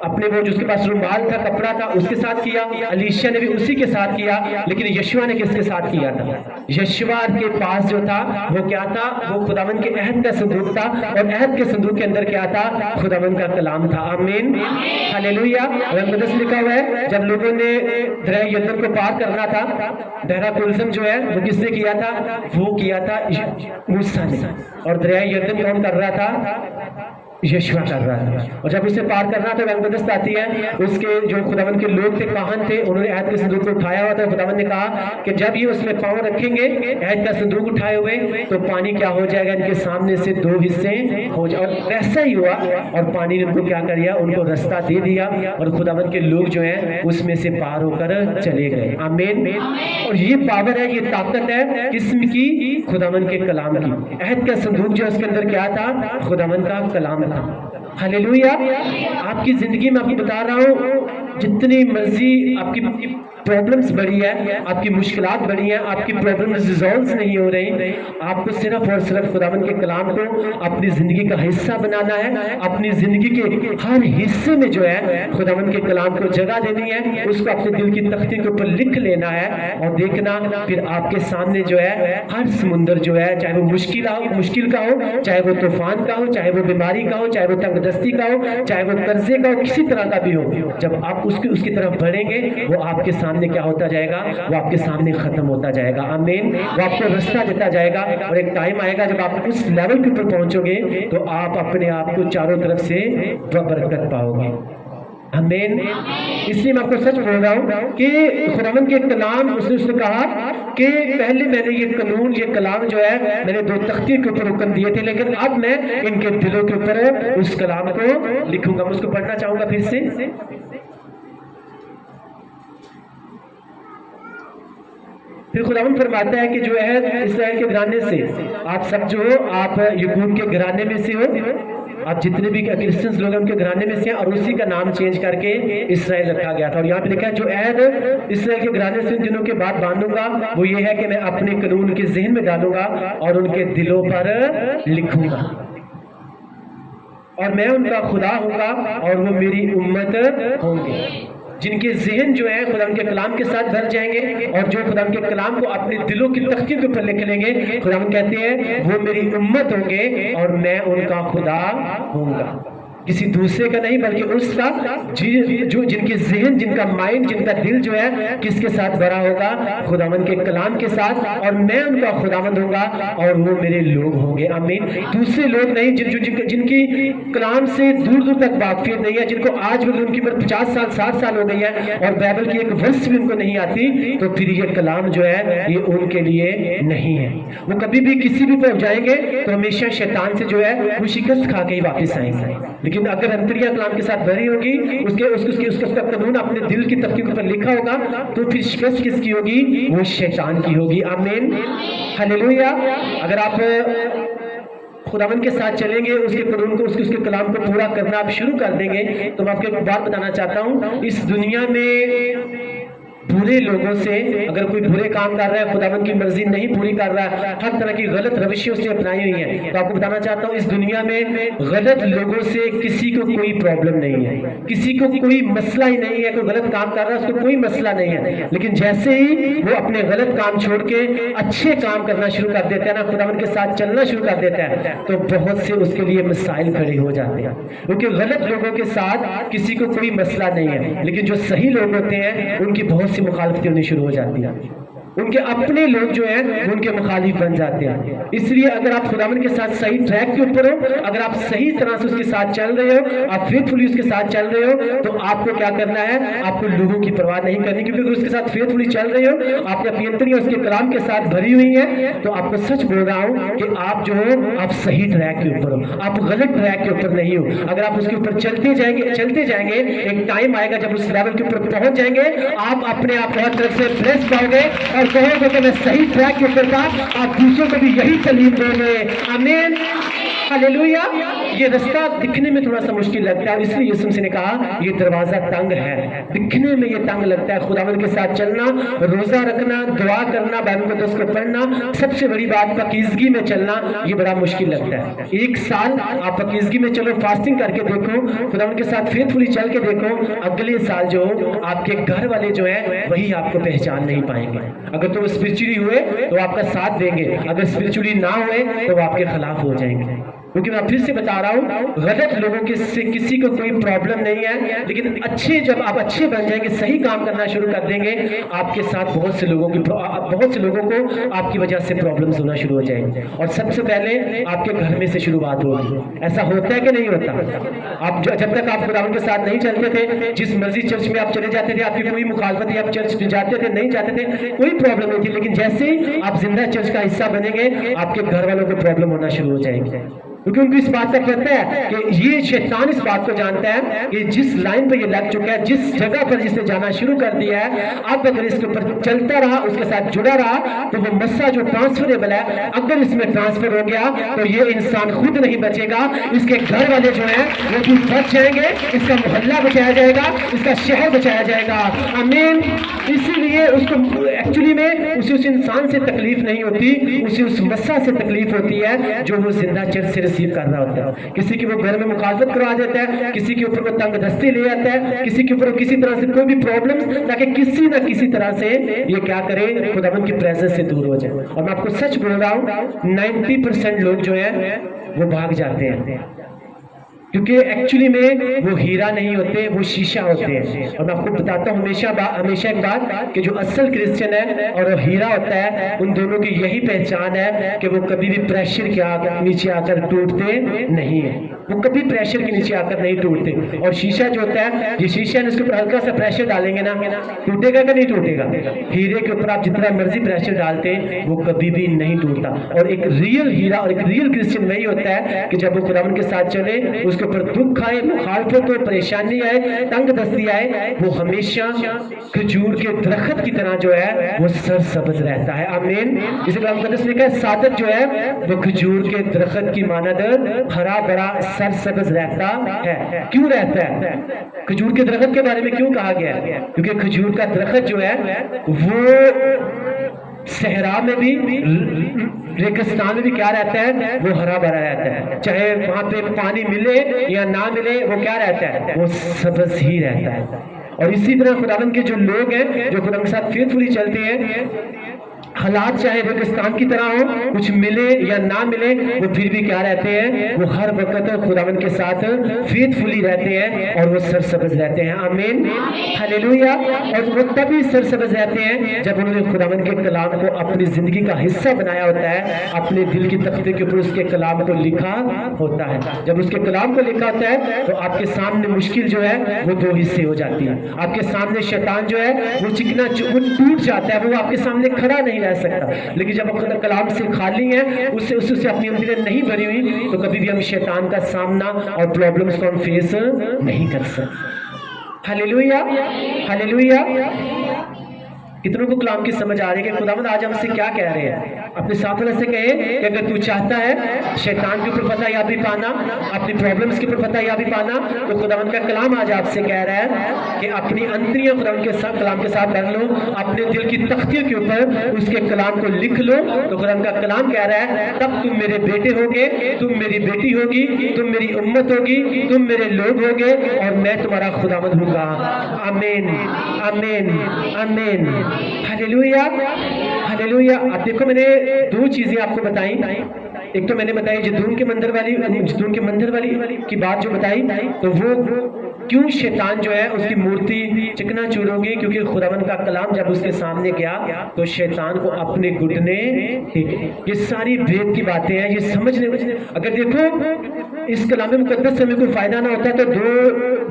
अपने वो जो उसके पास रुमाल था, कपड़ा था, उसके साथ किया। अलीशा ने भी उसी के साथ किया। लेकिन यशुआ ने किसके साथ किया था? यशुआ के पास जो था वो क्या था? वो खुदावंद के अहद का संदूक था और अहद के संदूक के अंदर क्या था? खुदावंद का कलाम था। आमीन। हालेलुया। मुकद्दस लिखा हुआ है, जब लोगों ने दरिया यरदन को पार करना था, दहरा कुलसम जो है वो किसने किया था? वो किया था मूसा ने। और दरिया यरदन कौन कर रहा था? यशुआ कर रहा था। और जब उसे पार करना था, मुकद्दस आती है, उसके जो खुदावंद के लोग थे, काहन थे, उन्होंने अहद के संदूक को उठाया हुआ था। खुदावंद ने कहा कि जब ये उसमें पांव रखेंगे, अहद का संदूक उठाए हुए, तो पानी क्या हो जाएगा? इनके सामने से 2 हिस्से हो जाए। और वैसा ही हुआ और पानी ने उनको क्या कर दिया? उनको रास्ता दे दिया और खुदावंद के लोग जो है उसमें से पार होकर चले गए। आमीन। और ये पावर है, ये ताकत है किस्म की? खुदावंद के कलाम की। अहद का संदूक जो उसके अंदर क्या था? खुदावंद का कलाम था। हालेलुया। आपकी जिंदगी में आपको बता रहा हूं, जितनी मर्जी आपकी प्रॉब्लम्स बढ़ी है, आपकी मुश्किलात बढ़ी हैं, आपकी प्रॉब्लम्स रिजॉल्व नहीं हो रही, आपको सिर्फ और सिर्फ खुदावंद के कलाम को अपनी जिंदगी का हिस्सा बनाना है, अपनी जिंदगी के हर हिस्से में जो है खुदावंद के कलाम को जगह देनी है, उसको अपने दिल की तख्ती के ऊपर लिख लेना है और देखना फिर आपके सामने जो है हर समुंदर जो है, चाहे वो मुश्किल का हो, चाहे वो तूफान का हो, चाहे वो बीमारी का हो, चाहे वो तंगदस्ती का हो, चाहे वो कर्जे का हो, किसी तरह का भी हो, जब आप उसकी तरफ बढ़ेंगे वो आपके सामने क्या होता जाएगा, वो आपके सामने खत्म होता जाएगा। आमीन। वो आपको रास्ता देता जाएगा और एक टाइम आएगा जब आप उस लेवल के ऊपर पहुंचोगे तो आप अपने आप को चारों तरफ से बरकत पाओगे। आमीन। इसलिए मैं आपको सच बोल रहा हूँ कि खुदावंद के कलाम उसने कहा कि पहले मैंने ये कानून, ये कलाम जो है मैंने 2 तख्ती के ऊपर हुक्म दिए थे, लेकिन अब मैं इनके दिलों के ऊपर उस कलाम को लिखूंगा। मैं उसको पढ़ना चाहूंगा फिर से। फिर खुदावंद फरमाता है कि जो है इस्राएल के घराने से आप सब जो हो, आप याकूब के घराने में से हो, आप जितने भी क्रिश्चियंस लोग हैं उनके घराने में से हैं, और उसी का नाम चेंज करके इस्राएल रखा गया था। और यहाँ पे लिखा है जो ऐद इस्राएल के घराने से उन दिनों के बाद बांधूंगा वो ये है कि मैं अपने कानून उनके ज़हन में डालूंगा और उनके दिलों पर लिखूंगा, और मैं उनका खुदा होऊंगा और वो मेरी उम्मत होंगे। जिनके ज़हन जो है खुदा के कलाम के साथ भर जाएंगे और जो खुदा के कलाम को अपने दिलों की तख्ती के ऊपर लिख लेंगे, खुदा कहते हैं वो मेरी उम्मत होंगे और मैं उनका खुदा होऊंगा। किसी दूसरे का नहीं बल्कि उसका जो जिनके ज़हन, जिनका माइंड, जिनका दिल जो है किसके साथ भरा होगा, खुदावंद के कलाम के साथ, और मैं उनका खुदावंद होऊंगा और वो मेरे लोग होंगे। आमीन। दूसरे लोग नहीं जिनकी कलाम से दूर दूर तक वाकफियत नहीं है, जिनको आज भी उनकी उम्र 50 साल 60 साल हो गई है और बाइबल की एक वर्स भी उनको नहीं आती, तो फिर ये कलाम जो है ये उनके लिए नहीं है। वो कभी भी किसी भी पर जाएंगे तो हमेशा शैतान से जो है वो शिकस्त खा के ही वापस आएंगे। लेकिन अगर अंतरिया कलाम के साथ भरी होगी, उसका कानून अपने दिल की तख्ती के ऊपर लिखा होगा, तो फिर शिकस्त किसकी होगी? वो शैतान की होगी। आमीन। हालेलुया। अगर आप खुदावंद के साथ चलेंगे, उसके कानून को, उसके कलाम को पूरा करना आप शुरू कर देंगे, तो मैं आपको एक बात बताना चाहता हूँ, इस दुनिया में बुरे लोगों से अगर कोई बुरे काम कर रहा है, खुदावंद की मर्जी नहीं पूरी कर रहा है, हर तरह की गलत रविशें उसने अपनाई हुई हैं, तो आपको बताना चाहता हूँ इस दुनिया में गलत लोगों से किसी को कोई प्रॉब्लम नहीं है, किसी को कोई मसला ही नहीं है। कोई गलत काम कर रहा है उसको कोई मसला नहीं है, लेकिन जैसे ही वो अपने गलत काम छोड़ के अच्छे काम करना शुरू कर देता है ना, खुदावंद के साथ चलना शुरू कर देता है, तो बहुत से उसके लिए मसाइल खड़े हो जाते हैं, क्योंकि गलत लोगों के साथ किसी को कोई मसला नहीं है, लेकिन जो सही लोग होते हैं उनकी बहुत सी मुखालफतें होनी शुरू हो जाती हैं। उनके अपने लोग जो हैं उनके मुखालिफ बन जाते हैं। इसलिए अगर आप खुदावंद के साथ सही ट्रैक के ऊपर हो, अगर आप सही तरह से उसके साथ चल रहे हो, आप फेथफुली उसके साथ चल रहे हो, तो आपको क्या करना है? आपको लोगों की परवाह नहीं करनी, क्योंकि अगर उसके साथ फेथफुली चल रहे हो, आपकी अपनी अंतरियां उसके कलाम के साथ भरी हुई है, तो आपको सच बोल रहा हूं कि आप जो हो आप सही ट्रैक के ऊपर हो, आप गलत ट्रैक के ऊपर नहीं हो। अगर आप उसके ऊपर चलते जाएंगे, एक टाइम आएगा जब उस लेवल के ऊपर पहुंच जाएंगे, आप अपने आप हर तरफ से ब्लेस पाओगे और कहोगे कि मैं सही ट्रैक के ऊपर था। आप दूसरों को भी यही तालीम दोगे। आमीन। हालेलुया। ये रास्ता दिखने में थोड़ा सा मुश्किल लगता है, इसलिए यीशु मसीह ने कहा ये दरवाजा तंग है, दिखने में ये तंग लगता है। खुदावंद के साथ चलना, रोजा रखना, दुआ करना, बाइबल को दस को पढ़ना, सबसे बड़ी बात पाकीज़गी में चलना, ये बड़ा मुश्किल लगता है। एक साल आप पाकीज़गी में चलो, फास्टिंग करके देखो, खुदावंद के साथ फेथफुली चल के देखो, अगले साल जो आपके घर वाले जो है वही आपको पहचान नहीं पाएंगे। अगर तो स्पिरिचुअली हुए तो आपका साथ देंगे, अगर स्पिरिचुअली ना हुए तो वो आपके खिलाफ हो जाएंगे। क्योंकि मैं फिर से बता रहा हूँ, गलत लोगों के से किसी को कोई प्रॉब्लम नहीं है, लेकिन अच्छे जब आप अच्छे बन जाएंगे, सही काम करना शुरू कर देंगे, आपके साथ बहुत से लोगों को आपकी वजह से प्रॉब्लम्स होना शुरू हो जाएंगे। और सबसे पहले आपके घर में से शुरुआत होगी। ऐसा होता है कि नहीं होता? आप जब तक आप खुदावंद के साथ नहीं चलते थे, जिस मर्जी चर्च में आप चले जाते थे, आपकी कोई मुखालफत, आप चर्च जाते थे नहीं जाते थे, कोई प्रॉब्लम नहीं थी, लेकिन जैसे ही आप जिंदा चर्च का हिस्सा बनेंगे, आपके घर वालों को प्रॉब्लम होना शुरू हो जाएगी। क्योंकि उनको इस बात का पता है कि ये शैतान इस बात को जानता है कि जिस लाइन पर ये लग चुका है, जिस जगह पर जिसने जाना शुरू कर दिया है, अब अगर इसके ऊपर चलता रहा, उसके साथ जुड़ा रहा, तो वो मस्सा जो ट्रांसफरेबल है, अगर इसमें ट्रांसफर हो गया तो ये इंसान खुद नहीं बचेगा, इसके घर वाले जो हैं वो भी बच जाएंगे, इसका मोहल्ला बचाया जाएगा, इसका शहर बचाया जाएगा। आमीन। इसीलिए उसको एक्चुअली में उसे उस इंसान से तकलीफ नहीं होती, उसे उस मस्सा से तकलीफ होती है जो वो जिंदा चर्च से रिसीव कर रहा होता है। किसी की वो घर में मुखालफत करवा देता है, किसी के ऊपर वो तंग दस्ती ले आता है, किसी के ऊपर किसी तरह से कोई भी प्रॉब्लम, ताकि किसी ना किसी तरह से ये क्या करे, खुदावंद की प्रेजेंस से दूर हो जाए। और मैं आपको सच बोल रहा हूँ 90% लोग जो है वो भाग जाते हैं, क्योंकि एक्चुअली में वो हीरा नहीं होते, वो शीशा होते हैं। और मैं आपको बताता हूँ हमेशा एक बात कि जो असल क्रिश्चियन है और वो हीरा होता है, उन दोनों की यही पहचान है कि वो कभी भी प्रेशर के नीचे आकर टूटते नहीं है, वो कभी प्रेशर के नीचे आकर नहीं टूटते। और शीशा जो होता है, ये शीशा है, इसके ऊपर हल्का सा प्रेशर डालेंगे ना, टूटेगा कि नहीं टूटेगा? हीरे के ऊपर आप जितना मर्जी प्रेशर डालते वो कभी भी नहीं टूटता। और एक रियल हीरा और एक रियल क्रिश्चियन वही होता है कि जब वो खुदावंद के साथ चले, उसके ऊपर दुख आए, मुखालफत हो, परेशानी आए, तंग दस्ती आए, वो हमेशा खजूर के दरख्त की तरह जो है वो सरसब्ज रहता है। आमीन। इसे कलाम मुकद्दस में लिखा है, सादत जो है वो खजूर के दरख्त की मानद हरा भरा सरसब्ज रहता है। क्यों रहता है? खजूर के दरख्त के बारे में क्यों कहा गया है? क्योंकि खजूर का दरख्त जो है वो सहरा में भी, रेगिस्तान में भी क्या रहता है, वो हरा भरा रहता है। चाहे वहां पे पानी मिले या ना मिले, वो क्या रहता है, वो सब्ज ही रहता है। और इसी तरह खुदावंद के जो लोग हैं, जो खुदावंद के साथ फेथफुली चलते हैं, हालात चाहे रेगिस्तान की तरह हो, कुछ मिले या ना मिले, वो फिर भी क्या रहते हैं, वो हर वक्त खुदावंद के साथ फेथफुली रहते हैं और वो सरसब्ज रहते हैं। आमीन। हालेलुया। और वो तभी सरसब्ज रहते हैं जब उन्होंने खुदावंद के कलाम को अपनी जिंदगी का हिस्सा बनाया होता है, अपने दिल की तख्ते के ऊपर उसके कलाम को लिखा होता है। जब उसके कलाम को लिखा होता है तो आपके सामने मुश्किल जो है वो दो हिस्से हो जाती है। आपके सामने शैतान जो है वो वो टूट जाता है, वो आपके सामने खड़ा नहीं रह सकता। लेकिन जब हम कलाम से खाली हैं, उससे अपनी अंदर नहीं भरी हुई, तो कभी भी हम शैतान का सामना और प्रॉब्लम्स को हम फेस नहीं कर सकते। हालेलुया। हालेलुया। कितनों को कलाम की समझ आ रही है कि खुदावंद आज हमसे क्या कह रहे हैं? अपने साथ वाले से कहे कि अगर तू चाहता है शैतान के ऊपर फतह-याबी पाना, अपनी प्रॉब्लम्स के ऊपर फतह-याबी पाना, तो खुदावंद का कलाम आज आपसे कह रहा है कि अपनी अंतरियां खुदावंद के साथ कलाम के साथ कर लो, अपने दिल की तख्तियों के ऊपर उसके कलाम को लिख लो। तो खुदावंद का कलाम कह रहा है, तब तुम मेरे बेटे होगे, तुम मेरी बेटी होगी, तुम मेरी उम्मत होगी, तुम मेरे लोग होगे और मैं तुम्हारा खुदावंद हूँगा। आमीन। आमीन। आमीन। हालेलुया। हालेलुया। अब देखो, मैंने दो चीजें आपको बताई। एक तो मैंने बताई जदून के मंदिर वाली की बात जो बताई, तो वो क्यों शैतान जो है उसकी मूर्ति चिकनाचूर होगी, क्योंकि खुदावंद का कलाम जब उसके सामने गया तो शैतान को अपने घुटने, ये सारी भेद की बातें हैं, ये समझने। अगर देखो इस कलाम मुकद्दस से हमें कोई फायदा ना होता तो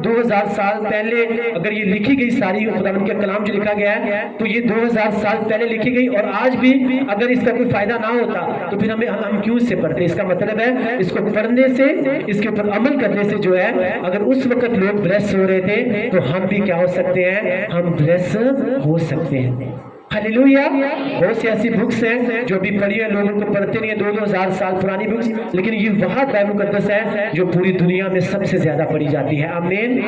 2000 साल पहले अगर ये लिखी गई सारी खुदावंद के कलाम जो लिखा गया है, तो ये 2000 साल पहले लिखी गई, और आज भी अगर इसका कोई फायदा ना होता तो फिर हम क्यों से पढ़ते? इसका मतलब है इसको पढ़ने से, इसके ऊपर अमल करने से जो है, अगर उस वक्त लोग ब्लेस हो रहे थे तो हम भी क्या हो सकते हैं, हम ब्लेस हो सकते हैं। हालेलुया। बहुत सी ऐसी बुक्स हैं जो भी पढ़ी है, लोगों को पढ़ते नहीं है, 2000 साल पुरानी बुक्स, लेकिन ये वह बाइबल मुकद्दस है जो पूरी दुनिया में सबसे ज्यादा पढ़ी जाती है। आमीन।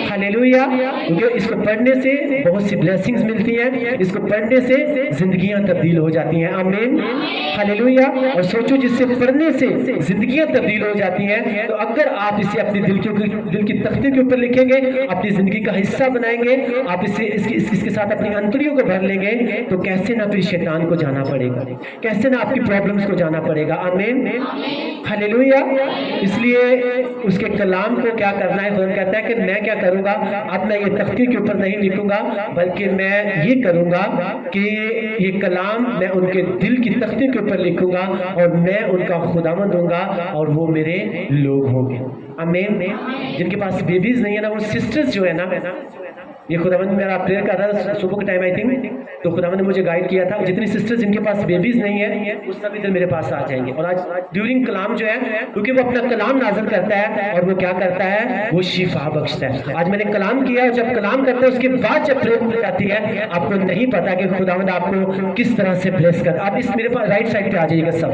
हालेलुया। क्योंकि इसको पढ़ने से बहुत सी ब्लेसिंग्स मिलती हैं, इसको पढ़ने से जिंदगियां तब्दील हो जाती हैं। आमीन। हालेलुया। और सोचो, जिससे पढ़ने से जिंदगियां तब्दील हो जाती हैं, तो अगर आप इसे अपने दिल की तख्ते के ऊपर लिखेंगे, अपनी जिंदगी का हिस्सा बनाएंगे, आप इसके साथ अपनी अंतड़ियों को भर लेंगे, तो कैसे ना फिर शैतान को जाना पड़ेगा, कैसे ना आपकी प्रॉब्लम्स को जाना पड़ेगा। आमीन। हालेलुया। इसलिए उसके कलाम को क्या करना है, खुदा कहता है कि मैं क्या करूंगा, अब मैं ये तख्ती के ऊपर नहीं लिखूंगा, बल्कि मैं ये करूंगा कि ये कलाम मैं उनके दिल की तख्ती के ऊपर लिखूंगा और मैं उनका खुदावंद दूंगा और वो मेरे लोग होंगे। आमीन। जिनके पास बेबीज नहीं है ना, वो सिस्टर्स जो है ना, ये खुदावंद मेरा प्रेयर कर रहा था सुबह के टाइम आई थिंक, तो खुदावंद ने मुझे गाइड किया था जितनी सिस्टर्स जिनके पास बेबीज नहीं है वो सब इधर मेरे पास आ जाएंगे। और आज ड्यूरिंग कलाम जो है, क्योंकि वो अपना कलाम नाज़िल करता है और वो क्या करता है, वो शिफा बख्शता है। आज मैंने कलाम किया, जब कलाम करते हैं उसके बाद जब प्रेयर जाती है, आपको नहीं पता कि खुदावंद आपको किस तरह से ब्लेस कर। आप इस मेरे पास राइट साइड पे आ जाइएगा सब।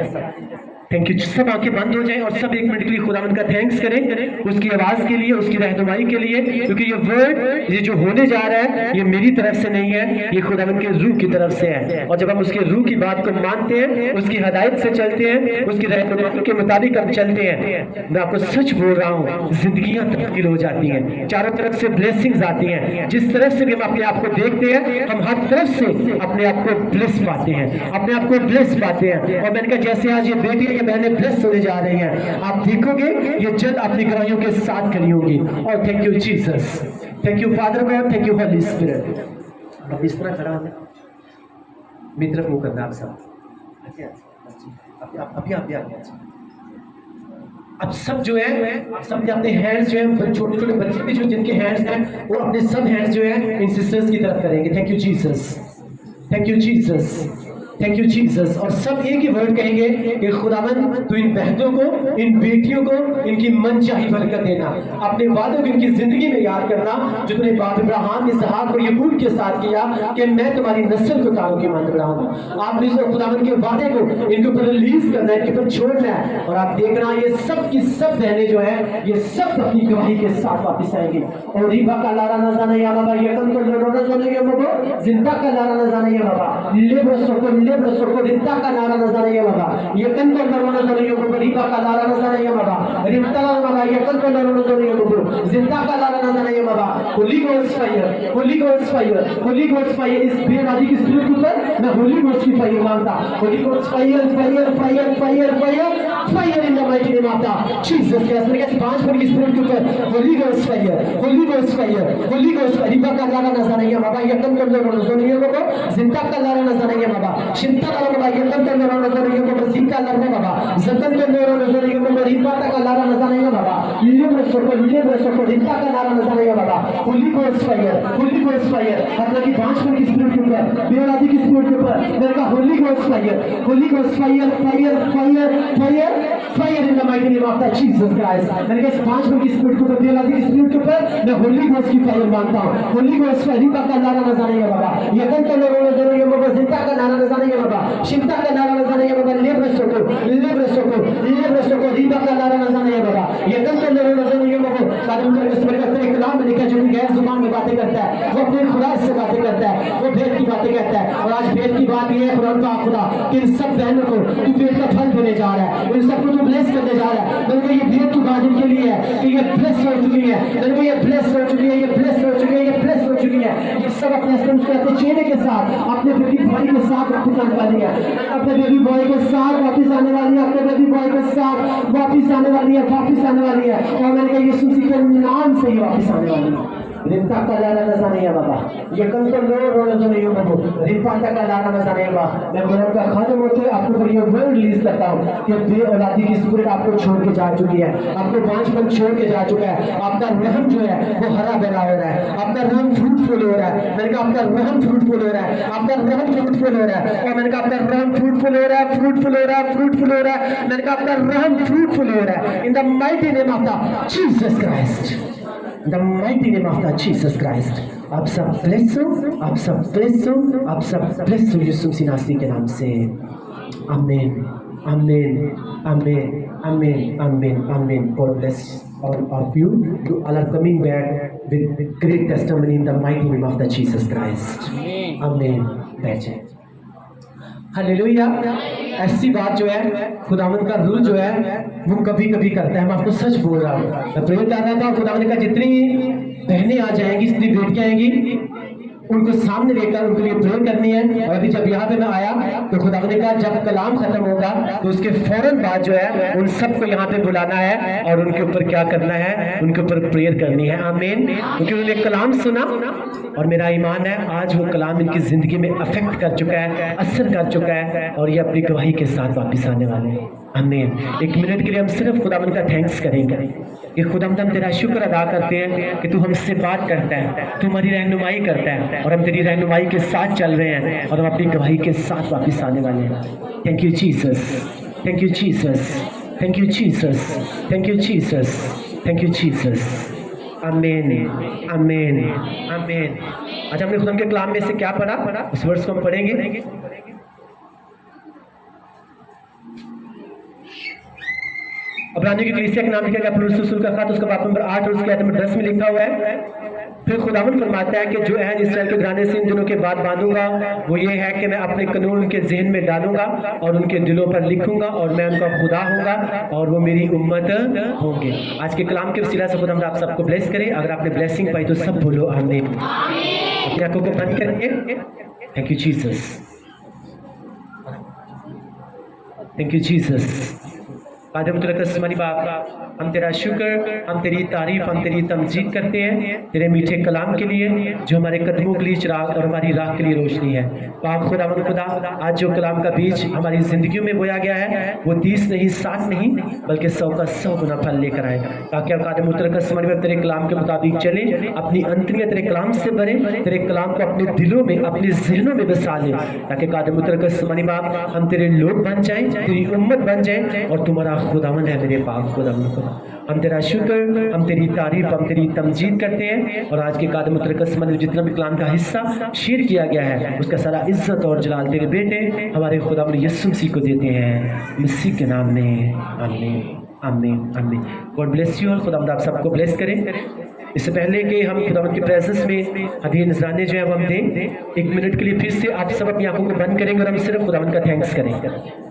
Thank you. सब आंखें बंद हो जाएं और सब एक मिनट के लिए खुदावंद का थैंक्स करें उसकी आवाज़ के लिए, उसकी रहनुमाई के लिए, क्योंकि ये वर्ड ये जो होने जा रहा है ये मेरी तरफ से नहीं है, ये खुदावंद के रूह की तरफ से है। और जब हम उसके रूह की बात को मानते हैं, उसकी हदायत से चलते हैं, उसकी रहनुमाई के मुताबिक हम चलते हैं, मैं आपको सच बोल रहा हूँ, जिंदगियाँ तब्दील हो जाती हैं, चारों तरफ से ब्लेसिंग्स आती हैं। जिस तरह से भी हम अपने आप को देखते हैं, हम हर तरफ से अपने आप को ब्लेस पाते हैं, अपने आप को ब्लेस पाते हैं। और मैंने कहा जैसे आज ये बेटी बहनें ब्लेस होने जा रही हैं, आप देखोगे ये जल्द अपनी गवाहियों के साथ खड़ी होंगी। और thank you Jesus, thank you father God, thank you Holi spirit. अब इस तरह खड़ा होना, मेरी तरफ मुंह करना आप सब। अब सब जो है, सब ने अपने हैंड्स जो है, छोटे छोटे बच्चे भी जो जिनके हैंड्स हैं वो अपने सब हैंड्स जो है इन सिस्टर्स की तरफ करेंगे। Thank you Jesus, thank you Jesus, thank you Jesus. और सब एक ही वर्ड कहेंगे कि खुदावंद तू इन बहनों को, इन बेटियों को, इनकी मनचाही बरकत देना, अपने वादों को इनकी जिंदगी में याद करना जो तूने बाप इब्राहिम, इसहाक और याकूब के साथ किया कि मैं तुम्हारी नस्ल को कारों की मानद बढ़ाऊंगा। आपने इस खुदावंद के वादे को इनके ऊपर रिलीज करना है, इनके ऊपर छोड़ना है। और आप देखना ये सब की सब बहनें जो है ये सब अपनी गवाही के साथ वापस आएंगी। और रिबा का लारा न जाना या बाबा, यकन को न जाना या बाबा, जिंदा का लारा न जाना या बाबा, ले बसो रिंता का नारा नजर है बाबा, यकन को नरो नजर है बाबा, रिबा का नारा नजर है बाबा, रिंता का बाबा, यकन को नरो नजर है बाबा, जिंदा का नारा नजर है बाबा। Holy ghost fire, holy ghost fire, holy ghost fire. इस बेनादी की स्पिरिट के ऊपर मैं होली गोस्ट की फायर मांगता। Holi ghost fire, fire, fire, fire, fire, fire in the mighty name of the Jesus Christ. मैंने कहा 5 मिनट की स्पिरिट के ऊपर Holi ghost fire, holy ghost fire, holy ghost. Riba का नारा नजर है बाबा, यकन को नरो नजर है बाबा, जिंदा का नारा नजर है बाबा, शिंता का बाबा, यकन को नरो नजर है बाबा, जिंदा लरने बाबा, जतन को नरो नजर है बाबा, रिबा का नारा नजर है बाबा, लिब्रे सोको रिंता का नारा नजर है बाबा। Holy ghost fire, holy ghost fire. मतलब कि 5 मिनट की स्पिरिट के ऊपर, बेलादी की स्पिरिट के ऊपर मैंने कहा Holi ghost fire, holy ghost fire, fire, fire, fire, fire in the mighty name of the Jesus Christ. मैंने कहा 5 मिनट की स्पिरिट के ऊपर, बेलादी की स्पिरिट के ऊपर मैं होली गोस्ट की फायर मांगता हूं। होली गोस्ट फायर, रिबा का नारा नजर है बाबा, यकन को नरो नजर है बाबा, जिंदा का नारा नजर है बाबा, शिंता का नारा नजर है बाबा, लिब्रे सोको, लिब्रे सोको, लिब्रे सोको, रिबा का नारा नजर है बाबा, यकन को नरो नजर है बाबा। कादम कर इस प्रकार से कलाम में लिखा जो गैर जुबान में बातें करता है वो अपने खुदा से बातें करता है, वो भेद की बातें कहता है। और आज भेद की बात ये है खुदा का खुदा कि इन सब बहनों को तू भेद का फल देने जा रहा है, इन सबको तू ब्लेस करने जा रहा है। बल्कि ये भेद की बात इनके लिए है कि ये ब्लेस हो चुकी है, बल्कि ये ब्लेस हो चुकी है, ये ब्लेस हो चुकी है, ये ब्लेस हो चुकी है। ये सब अपने हस्बैंड के अपने चेहरे के साथ, अपने बेबी बॉय के साथ वापस आने वाली है, अपने बेबी बॉय के साथ वापस आने वाली है, अपने बेबी बॉय के साथ वापस आने वाली है, वापस आने वाली है। और मैंने कहा यीशु मसीह के नाम से ही वापस आने वाली है। रिंता का लारा नजर नहीं है बाबा, यकन को नरो रो नजर नहीं है बाबा, रिंता का लारा नजर नहीं है बाबा। मैं खुदा का खादम होते आपको फिर ये वर्ड रिलीज करता हूँ कि बे औलादी की स्पिरिट आपको छोड़ के जा चुकी है, आपको 5 मिनट छोड़ के जा चुका है। आपका रहम जो है वो हरा भरा हो रहा है, आपका रहम फ्रूटफुल हो रहा है। मैंने कहा आपका रहम फ्रूटफुल हो रहा है, आपका रहम फ्रूटफुल हो रहा है। और मैंने कहा आपका रहम फ्रूटफुल हो रहा है, फ्रूटफुल हो रहा है, फ्रूटफुल हो रहा है। मैंने कहा आपका रहम फ्रूटफुल हो रहा है in the mighty name of the Jesus Christ, the mighty name of the Jesus Christ. आप सब ब्लेस हो, आप सब ब्लेस हो, आप सब ब्लेस हो यीशु मसीह नासरी के नाम से। आमीन, आमीन, आमीन, आमीन, आमीन, आमीन। God bless all of you. You all are coming back with great testimony in the mighty name of the Jesus Christ. Amen. बैठे। हालेलुया। ऐसी बात जो है खुदावंद का रूल जो है वो कभी कभी करता है। मैं आपको सच बोल रहा हूँ। मैं प्रेयर कर रहा था, खुदावंद का जितनी बहनें आ जाएंगी, जितनी बेटियां आएंगी, उनको सामने लेकर उनके लिए प्रेयर करनी है। और अभी जब यहाँ पे मैं आया तो खुदावंद ने कहा जब कलाम खत्म होगा तो उसके फौरन बाद जो है उन सबको यहाँ पे बुलाना है और उनके ऊपर क्या करना है, उनके ऊपर प्रेयर करनी है। आमीन। क्योंकि उन्होंने कलाम सुना और मेरा ईमान है आज वो कलाम इनकी जिंदगी में अफेक्ट कर चुका है, असर कर चुका है और ये अपनी गवाही के साथ वापिस आने वाले हैं। आमीन। एक मिनट के लिए हम सिर्फ खुदावंद का थैंक्स करेंगे कि खुदावंद हम तेरा शुक्र अदा करते हैं कि तू हमसे बात करता है, तू हमारी रहनुमाई करता है और हम तेरी रहनुमाई के साथ चल रहे हैं और हम अपनी गवाही के साथ वापस आने वाले हैं। Thank you Jesus, thank you Jesus, thank you Jesus, thank you Jesus, thank you Jesus. आमीन, आमीन, आमीन। आज हमने खुदा के कलाम में से क्या पढ़ा, उस वर्ष को हम पढ़ेंगे। अब्रानियों की कलीसिया के नाम लिखा गया पौलुस रसूल का खत, उसका बाब नंबर 8 और उसके आयत नंबर 10 में लिखा हुआ है। फिर खुदावंद फरमाता है कि जो अहद इस्राएल के घराने से इन दिनों के बाद बांधूंगा वो ये है कि मैं अपने कानून उनके ज़हन में डालूंगा और उनके दिलों पर लिखूंगा और मैं उनका खुदा होऊंगा और वो मेरी उम्मत होंगे। आज के कलाम के वसीला से खुदा आप सबको ब्लेस करें। अगर आपने ब्लेसिंग पाई तो सब बोलो आमीन। अपनी आंखों को बंद करेंगे। Thank you Jesus, thank you Jesus. कादिर मुतलक्कस हमारी बाप, हम तेरा शुक्र, हम तेरी तारीफ, हम तेरी तमजीद करते हैं तेरे मीठे कलाम के लिए जो हमारे कदमों के लिए चिराग और हमारी राह के लिए रोशनी है। पाक खुदावंद खुदा, आज जो कलाम का बीज हमारी जिंदगियों में बोया गया है वो 30 नहीं 60 नहीं बल्कि 100 का 100 गुना फल लेकर आए, ताकि हम कादिर मुतलक्कस हमारी बाप तेरे कलाम के मुताबिक चले, अपनी अंतरियां तेरे कलाम से भरे, तेरे कलाम को अपने दिलों में अपने जहनों में बसा ले, ताकि कादिर मुतलक्कस हमारी बाप हम तेरे लोग बन जाएं, तेरी उम्मत बन जाएं और तुम्हारा खुदावंद है मेरे पाक खुदावंद खुदा। हम तेरा शुक्र, हम तेरी तारीफ, हम तेरी तमजीद करते हैं और आज के कादिर मुतलक्कस में जितना भी कलाम का हिस्सा शेयर किया गया है उसका सारा इज्जत और जलाल तेरे बेटे हमारे खुदावंद यीशु मसीह को देते हैं, मसीह के नाम में आमीन, आमीन, आमीन। गॉड ब्लेस यू और खुदावंद आप सबको ब्लेस करें। इससे पहले कि हम खुदावंद की प्रेजेंस में अभी नजराने जो है वो हम दें, एक मिनट के लिए फिर से आप सब अपनी आंखों को बंद करेंगे और हम सिर्फ खुदावंद का थैंक्स करेंगे।